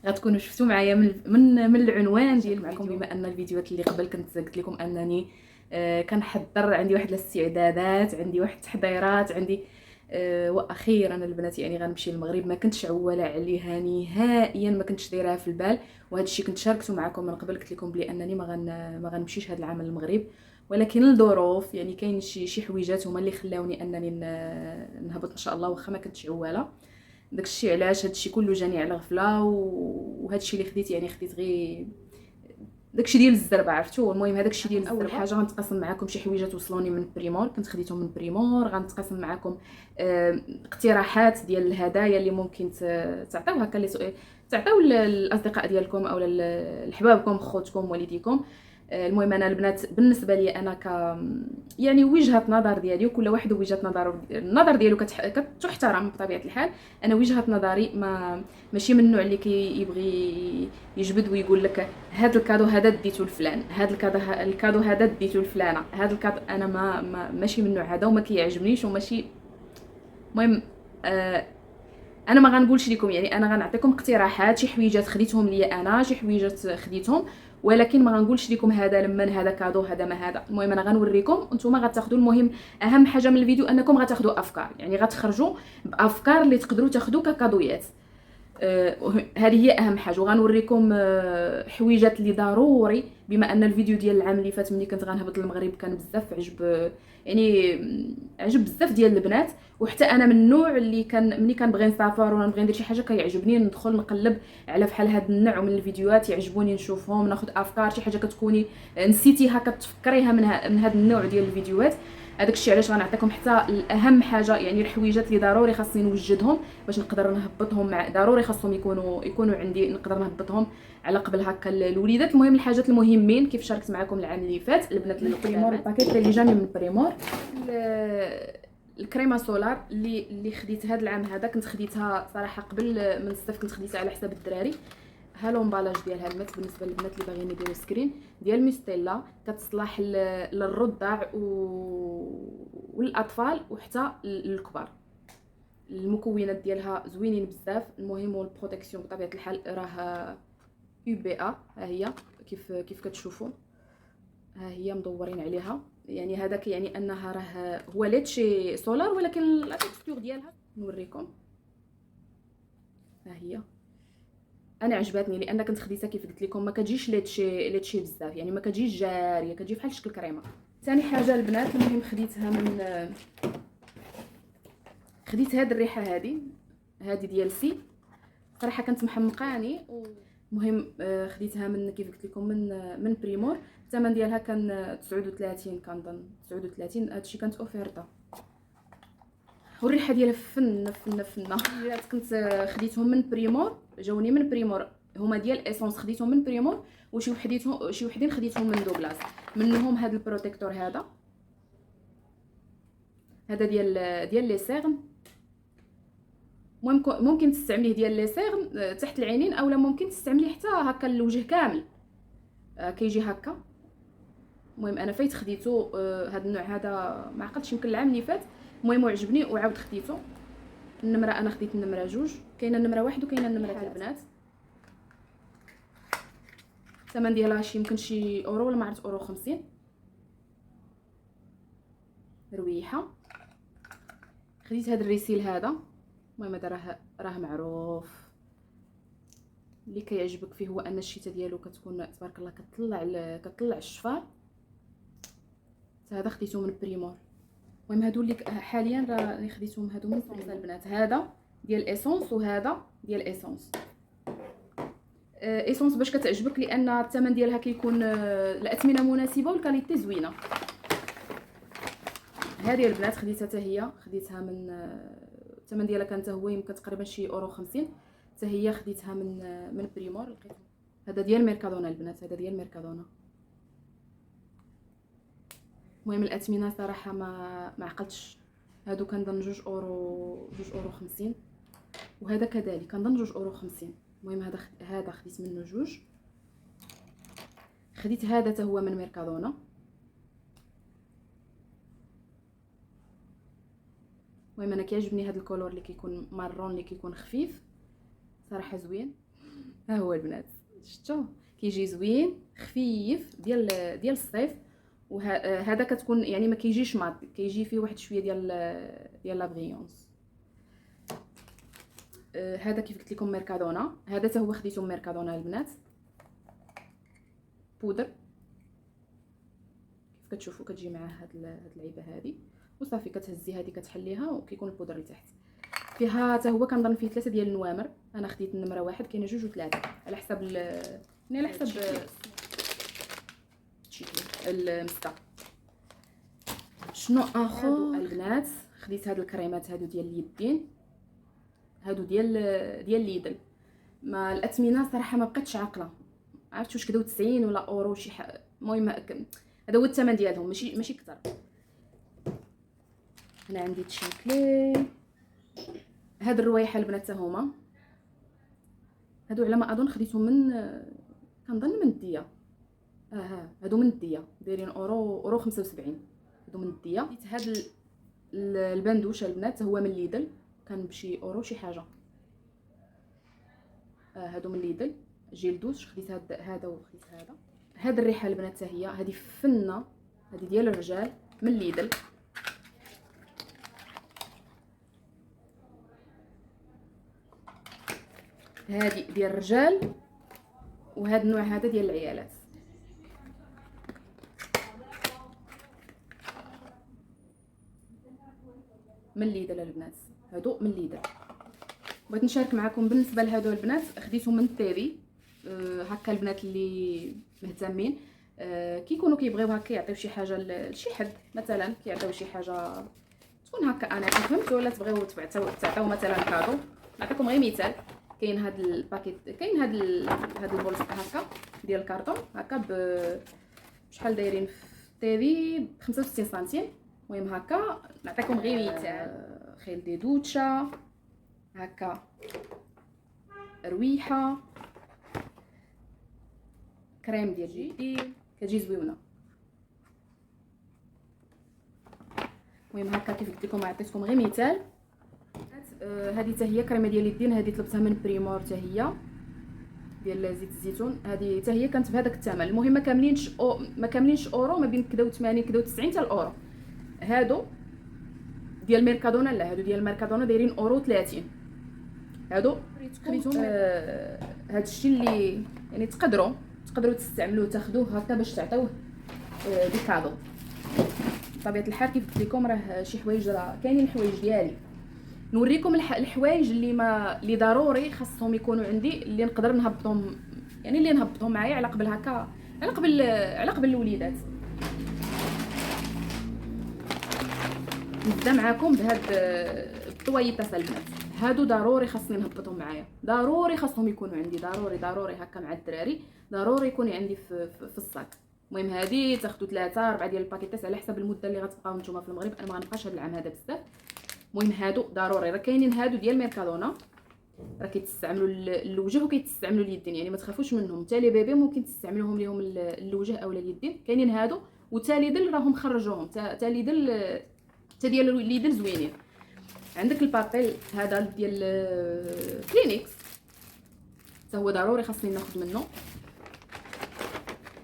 غتكونوا شفتوا معايا من العنوان ديال معكم، بما ان الفيديوهات اللي قبل كنت قلت لكم انني كنحضر، عندي واحد الاستعدادات، عندي واحد التحضيرات، عندي واخيرا البنات يعني غنمشي للمغرب. ما كنتش عوله عليها نهائيا، ما كنتش دايرها في البال، وهذا الشيء كنت شاركته معكم من قبل. قلت لكم بلي انني ما غنمشيش هذا العام للمغرب، ولكن الظروف يعني كاين شي حويجات هما اللي خلاوني انني نهبط ان شاء الله، واخا ما كنتش عواله. داكشي علاش هادشي كله جاني على غفله، وهادشي اللي خديت يعني خديت غير داكشي ديال الزربه، عرفتوا. المهم هذاكشي ديال الزربه. اول حاجه غنتقاسم معكم شي حويجات وصلوني من بريمور، كنت خديتهم من بريمور. غنتقاسم معكم اقتراحات ديال الهدايا اللي ممكن تعطيو هكا اللي تعطيو الاصدقاء ديالكم او لحبابكم، خوتكم، والديكم. المهم انا البنات بالنسبه لي انا يعني وجهه نظر ديالي، وكل واحد وجهه النظر ديالو كتحترم بطبيعه الحال. انا وجهه نظري ماشي من النوع اللي كيبغي يجبد ويقول لك هذا الكادو هذا ديتو لفلان، هذا الكادو هذا ديتو لفلانه، هذا الكادو. انا ماشي من النوع هذا وما كيعجبنيش وماشي. المهم انا ما غنقولش لكم، يعني انا غنعطيكم اقتراحات، شي حويجات خديتهم ليا انا، شي حويجات خديتهم، ولكن ما غنقولش لكم هذا لمن هذا كادو هذا ما هذا. المهم انا غنوريكم نتوما غتاخذوا. المهم اهم حاجه من الفيديو انكم غتاخذوا افكار، يعني غتخرجوا بافكار اللي تقدروا تاخذوا ككادويات. هذه هي اهم حاجه. وغنوريكم حويجات اللي ضروري، بما ان الفيديو ديال العام اللي فات ملي كنت غنهبط للمغرب كان بزاف عجب، يعني عجب بزاف ديال البنات. وحتى انا من النوع اللي ملي كنبغي نسافر ولا نبغي ندير شي حاجه كيعجبني ندخل نقلب على فحال هاد النوع من الفيديوهات، يعجبوني نشوفهم، ناخذ افكار، شي حاجه كتكوني نسيتيها كتفكريها من هاد النوع ديال الفيديوهات. هذاك الشيء علاش غنعطيكم حتى الاهم حاجه، يعني الحويجات اللي ضروري خاصني نوجدهم باش نقدر نهبطهم ضروري خاصهم يكونوا عندي، نقدر نهبطهم على قبل هكا الوليدات. المهم الحاجات المهمين كيف شاركت معكم العام اللي فات البنات اللي بريمور، الباكيت اللي جاني من بريمور. الكريمه سولار اللي خديت هذا العام هذا، كنت خديتها صراحه قبل من الصيف، كنت خديتها على حساب الدراري. ها لومبالاج ديالها البنات بالنسبه للبنات اللي باغيين يديروا سكرين ديال ميستيلا، كتصلح للرضع والاطفال وحتى الكبار. المكونات ديالها زوينين بزاف. المهم والبروتيكسيون بطبيعه الحال راه UBA، ها هي كيف كتشوفوا، ها هي مدورين عليها. يعني هذاك يعني انها راه هو ليتشي سولار، ولكن لا تكستور ديالها نوريكم. ها هي انا عجبتني لان كنت خديتها كيف قلت لكم، ما كتجيش ليتشي بزاف، يعني ما كتجيش جاريه، كتجي بحال شكل كريمه. ثاني حاجه البنات، المهم خديت هاد الريحه هذه ديال سي، صراحه كانت محمقاني. المهم خديتها من كيف قلت لكم من بريمور. الثمن ديالها كان 39 كنظن 39. هادشي كانت اوفيرتا، والريحه ديالها فنه. كنت خديتهم من بريمور، جاوني من بريمور، هما ديال ايسونس خديتهم من بريمور، وشي وحدين خديتهم من دوغلاس. منهم هذا البروتيكتور هذا ديال لي سيرن. ممكن تستعمليه ديال لي سيرن تحت العينين، اولا ممكن تستعمليه حتى هكا الوجه كامل، كيجي هكا. المهم انا فايت خديته هذا النوع هذا، ما عقلتش يمكن العام اللي فات. المهم وعجبني وعاود خديته. النمره انا خديت النمره 2، كاينه النمره 1 وكاينه النمره 3 البنات. الثمن ديالها يمكن شي اورو ولا ما عرفت، اورو 50. رويحه. خديت هذا الريسيل هذا. المهم هذا راه معروف، اللي كيعجبك فيه هو ان الشتاء ديالو كتكون تبارك الله كتطلع الشفار. هذا خديته من بريمور. المهم هادو اللي حاليا راه خديتهم هادو من فرنسا البنات. هذا ديال ايسونس وهذا ديال ايسونس. ايسونس باش كتعجبك لان الثمن ديالها كيكون الاثمنه مناسبه والكاليتي زوينه. هذه البنات خديتها حتى هي، خديتها من الثمن ديالها كان حتى هو يمكن تقريبا شي اورو 50. حتى هي خديتها من بريمور. لقيت هذا ديال ميركادونا البنات، هذا ديال ميركادونا. المهم الاثمنه صراحه ما عقلتش. هادو كنظن 2 اورو 50، وهذا كذلك كنظن 2 اورو 50. المهم هذا خديت منه 2. خديت هذا حتى هو من ميركادونا. المهم انا كيعجبني هذا الكولور اللي كيكون مارون، اللي كيكون خفيف صراحه زوين. ها هو البنات شفتوا كيجي زوين خفيف ديال الصيف. وهذا كتكون يعني ما كيجيش مات، كيجي فيه واحد شويه ديال لا بريونس. هذا كيف قلت لكم ميركادونا، هذا حتى هو خديته من ميركادونا البنات، بودر كيف كتشوفوا كتجي مع هاد العيبه هذه وصافي. كتهزي هذه كتحليها وكيكون البودر لتحت. فيها حتى هو كنظن فيه 3 ديال النوامر، انا خديت النمره 1، كاينه 2 و3 على حسب يعني على حسب المسطه. شنو اخر البنات؟ خديت هاد الكريمات هادو ديال اليدين، هادو ديال ليدل. ما الاثمنه صراحه ما بقيتش عاقله، عرفت واش كداو 90 ولا اورو شي المهم هذا هو الثمن ديالهم، ماشي كثر. هنا عندي تشيكلي، هاد الروايح البنات حتى هما هادو على ما اظن خديتهم من كنظن من الديه. هادو من الديه دايرين اورو 75، هادو من الديه. خديت هاد البندوش البنات هو من ليدل، كان بشي اورو شي حاجه. هادو من ليدل جيل دوش، خديت هذا وخديت هذا. هاد الريحه البنات حتى هي هذه فنه، هذه ديال الرجال من ليدل. هذه ديال الرجال، وهذا النوع هذا ديال العيالات. من ليدل البنات، هادو من ليدل. بغيت نشارك معكم بالنسبه لهادو البنات خديتهم من تيري. هكا البنات اللي مهتمين كيكونوا كيبغيو هكا يعطيو شي حاجه لشي حد، مثلا كيعطيو شي حاجه تكون هكا انا فهمت، ولا تبغيو تعطيو مثلا كادو. نعطيكم غير مثال، كاين هاد الباكيت، كاين هاد البولس هكا ديال الكارطون هكا بشحال دايرين في تيري ب 65 سنتيم. المهم هكا نعطيكم غير مثال. خيل دي دوتشا هكا، رويحه، كريم ديال اليدين كتجي زوينه. المهم هكا كيف قلت لكم عطيتكم غير مثال. هذه حتى هي كريمه ديال اليدين، هذه طلبتها من بريمور حتى هي ديال زيت الزيتون، هذه حتى هي كانت بهذاك الثمن. المهم ما كاملينش اورو، ما بين كدا و 80 كدا و 90 حتى الاورو. هادو ديال ميركادونا، لا هادو ديال ميركادونا دايرين اورو 30. هادو خديتهم هاد الشيء اللي يعني تقدروا تستعملوه تاخذوه هكا باش تعطيوه دي كادو. بطبيعه الحال كيف قلت لكم راه شي حوايج راه كاينين الحوايج ديالي. نوريكم الحوايج اللي ضروري خاصهم يكونوا عندي، اللي نقدر نهبطهم، يعني اللي نهبطهم معايا على قبل هكا، على قبل الوليدات. نبدا معكم بهاد الطويطات البنات، هادو ضروري خاصني نهبطهم معايا، ضروري خاصهم يكونوا عندي، ضروري هكا مع الدراري، ضروري يكون عندي في الصاك. المهم هذه تاخذوا 3 4 ديال الباكيطات على حسب المده اللي غتبقاو نتوما في المغرب. انا ما غنبقاش هذا العام هذا بزاف. المهم هادو ضروري، راه كاينين هادو ديال ميركادونا راه كيتستعملوا للوجه وكيتستعملوا لليدين، يعني ما تخافوش منهم، حتى لي بيبي ممكن تستعملوهم ليهم للوجه او لليدين. كاينين هادو وتا ليدل راهم خرجوهم، تا ليدل تا ديال ليدل زوينين. عندك البابيل هذا ديال كلينيكس حتى هو ضروري خاصني ناخذ منه.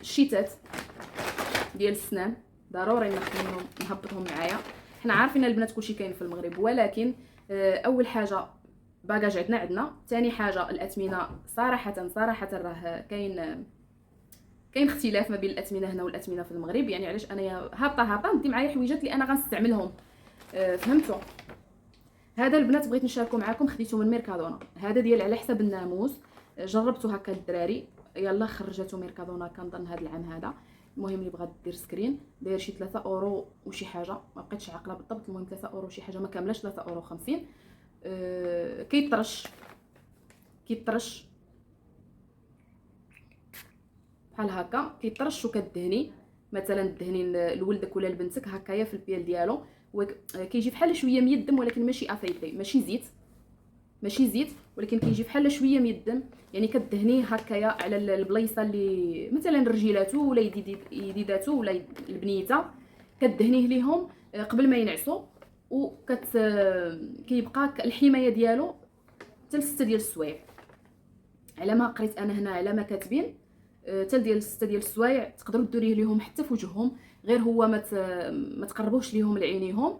الشيتات ديال السنان ضروري ناخذ منهم نهبطهم معايا. حنا عارفين البنات كلشي كاين في المغرب، ولكن اول حاجه باكاج عندنا. ثاني حاجه الاثمنه صراحه راه كاين اختلاف ما بين الاثمنه هنا والاثمنه في المغرب. يعني علاش انا هابطه ندي معايا حويجات اللي انا غنستعملهم، فهمتوا؟ هذا البنات بغيت نشاركو معكم، خديته من ميركادونا، هذا ديال على حسب الناموس. جربته هكا الدراري، يلا خرجته ميركادونا كنظن هذا العام هذا. المهم اللي بغات دير سكرين داير شي 3 اورو وشي حاجه، ما بقيتش عاقله بالضبط. المهم 3 اورو شي حاجه، ما كاملاش 3 اورو 50. كيطرش بحال هكا، كيطرش وكدهني مثلا دهني لولدك ولا لبنتك هكايا في البيال ديالو، كيجي بحال شويه ميدم، ولكن ماشي افيتي، ماشي زيت، ولكن كيجي بحال شويه ميدم. يعني كدهنيه هكايا على البلايصه اللي مثلا رجيلاتو ولا يديداتو ولا البنيته، كدهنيه ليهم قبل ما ينعسوا، كيبقى الحمايه ديالو حتى ل6 ديال السوايع. على ما قريت انا هنا، على ما كاتبين حتى ديال 6 ديال السوايع تقدروا ديريه ليهم حتى في وجههم، غير هو ما تقربوش ليهم لعينيهم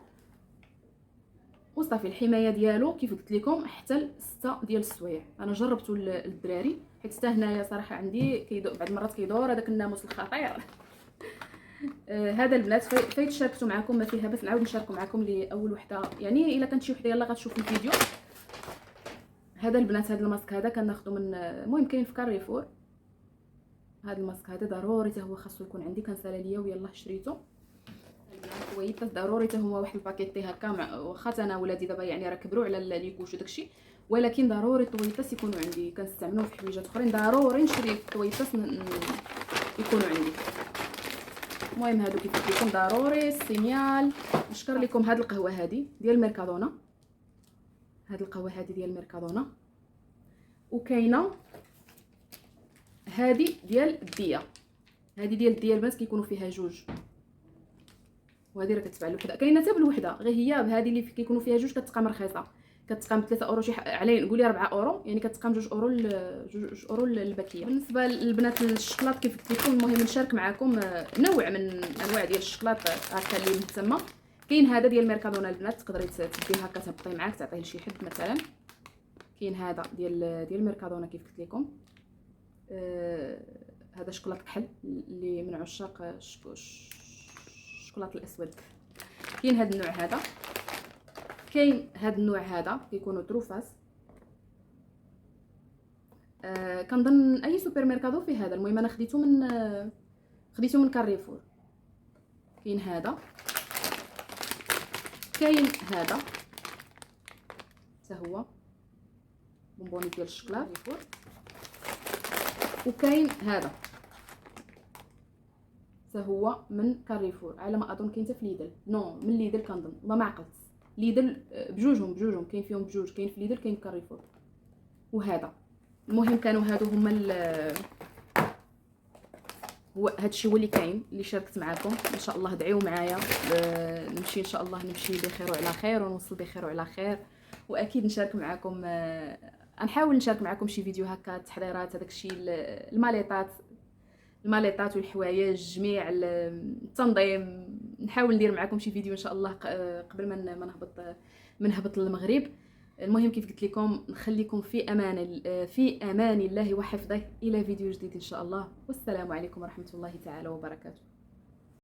وصافي. الحمايه ديالو كيف قلت لكم حتى 6 ديال السوايع. انا جربته للدراري حيت حتى هنايا صراحه عندي بعض المرات كيدور هذاك الناموس الخطير. هذا البنات فايت شاركته معكم، ما فيها بس نعاود نشاركو معكم لاول وحده، يعني الا كانت شي وحده يلا غتشوف الفيديو. هذا البنات هذا الماسك هذا كناخذه من المهم كاين في كاريفور. هذا الماسك هذا ضروري حتى هو خاصو يكون عندي، كان سالا ليا ويلا شريته. الكويت ضروري حتى هو واحد الباكيطي هكا، واخا انا ولادي دابا يعني راه كبروا على ليكوش وداكشي، ولكن ضروري الطويطاس يكونوا عندي، كنستعملوهم في حويجات اخرين، ضروري نشري الطويطاس يكونوا عندي. المهم هادو كيف لكم ضروري السينيال. نشكر لكم هاد القهوه هادي ديال ميركادونا، هاد القهوه هادي ديال ميركادونا، وكاينه هادي ديال الديه، هادي ديال الديه البنات كيكونوا فيها جوج، وهذه راه كتباع له كذا. كاينه حتى بالوحده، غير هي بهذه اللي كيكونوا فيها جوج كتقام رخيصه، كتقام 3 اورو شي علي نقولي 4 اورو، يعني كتقام 2 اورو 2 اورو للباكيه. بالنسبه للبنات الشكلاط كيف قلت لكم، المهم نشارك معكم نوع من انواع ديال الشكلاط هكا اللي مهتمه. كاين هذا ديال ميركادونا البنات، تقدري تديه هكا تهبطي معاك تعطيه لشي حد مثلا. كاين هذا ديال ميركادونا كيف قلت لكم، هذا شكلاط كحل اللي من عشاق الشكلاط الاسود. كاين هذا النوع هذا، كاين هذا النوع هذا كيكونوا تروفاس. كنظن اي سوبر ميركادو فيه هذا، المهم انا خديته من كاريفور. كاين هذا، كاين هذا حتى هو بونبوني ديال الشكلاط، وكاين هذا حتى هو من كاريفور، على ما اظن كاين حتى في ليدل، نو من ليدل كنظن، والله ما عقلت. ليدل بجوجهم كاين فيهم بجوج، كاين في ليدل كاين في كاريفور. وهذا المهم كانوا هادو هما هو هادشي هو اللي كاين اللي شاركت معكم. ان شاء الله ادعيو معايا نمشي ان شاء الله نمشي بخير وعلى خير ونوصل بخير وعلى خير، واكيد نشارك معكم نحاول نشارك معكم شي فيديو هكا التحضيرات هذاك الشيء، الماليطات والحوايج جميع التنظيم. نحاول ندير معكم شي فيديو ان شاء الله قبل ما نهبط للمغرب. المهم كيف قلت لكم نخليكم في امان الله وحفظه، الى فيديو جديد ان شاء الله، والسلام عليكم ورحمه الله تعالى وبركاته.